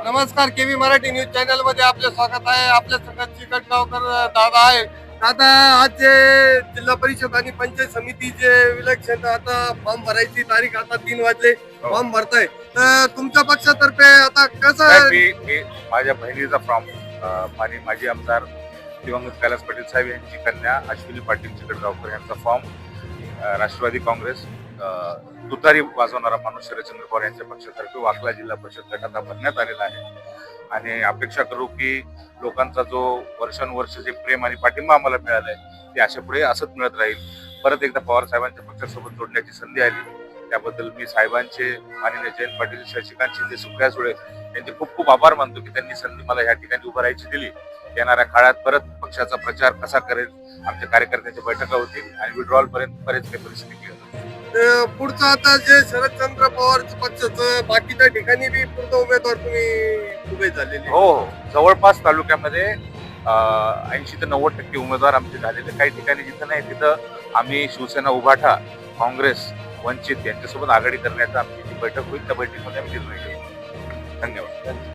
नमस्कार, kV Marathi news channel मध्ये आपले स्वागत आहे. आपल्या संघात चिकटगावकर दादा आहे. दादा, आज जे जिल्हा परिषद आणि पंचायत समितीचे इलेक्शन, आता फॉर्म भरायची तारीख, आता 3 वाजले, फॉर्म भरताय. तर तुमच्या पक्षातर्फे आता कसं? मी माझ्या बहिणीचा फॉर्म आणि माजी आमदार दिवंगत कैलास पाटील साहेब यांची कन्या अश्विनी पाटील चिकटगावकर यांचा फॉर्म राष्ट्रवादी काँग्रेस तुतारी वाजवणारा माणूस शरदचंद्र पवार यांच्या पक्षातर्फे वाकला जिल्हा परिषद गटात भरण्यात आलेला आहे. आणि अपेक्षा करू की लोकांचा जो वर्षानुवर्ष जे प्रेम आणि पाठिंबा आम्हाला मिळाला आहे ते अशा पुढे असंच मिळत राहील. परत एकदा पवार साहेबांच्या पक्षासोबत जोडण्याची संधी आली, त्याबद्दल मी साहेबांचे माननीय जयंत पाटील, शशिकांत शिंदे, सुप्रिया सुळे यांचे खूप खूप आभार मानतो की त्यांनी संधी मला या ठिकाणी उभं राहायची दिली. येणाऱ्या काळात परत पक्षाचा प्रचार कसा करेल, आमच्या कार्यकर्त्यांच्या बैठका होतील आणि विड्रॉल पर्यंत बरेच काही परिस्थिती क्लिअर होईल. पुढचं आता जे शरदचंद्र पवार पक्षाचं बाकीच्या ठिकाणी बी पुढचा उमेदवार तुम्ही उभे झालेले? हो, जवळपास तालुक्यामध्ये 80 ते 90% उमेदवार आमचे झालेले. काही ठिकाणी जिथं नाही तिथं आम्ही शिवसेना, उभाठा, काँग्रेस, वंचित यांच्यासोबत आघाडी करण्याचा आमची जी बैठक होईल त्या बैठकीमध्ये आम्ही निर्णय घेऊ. धन्यवाद.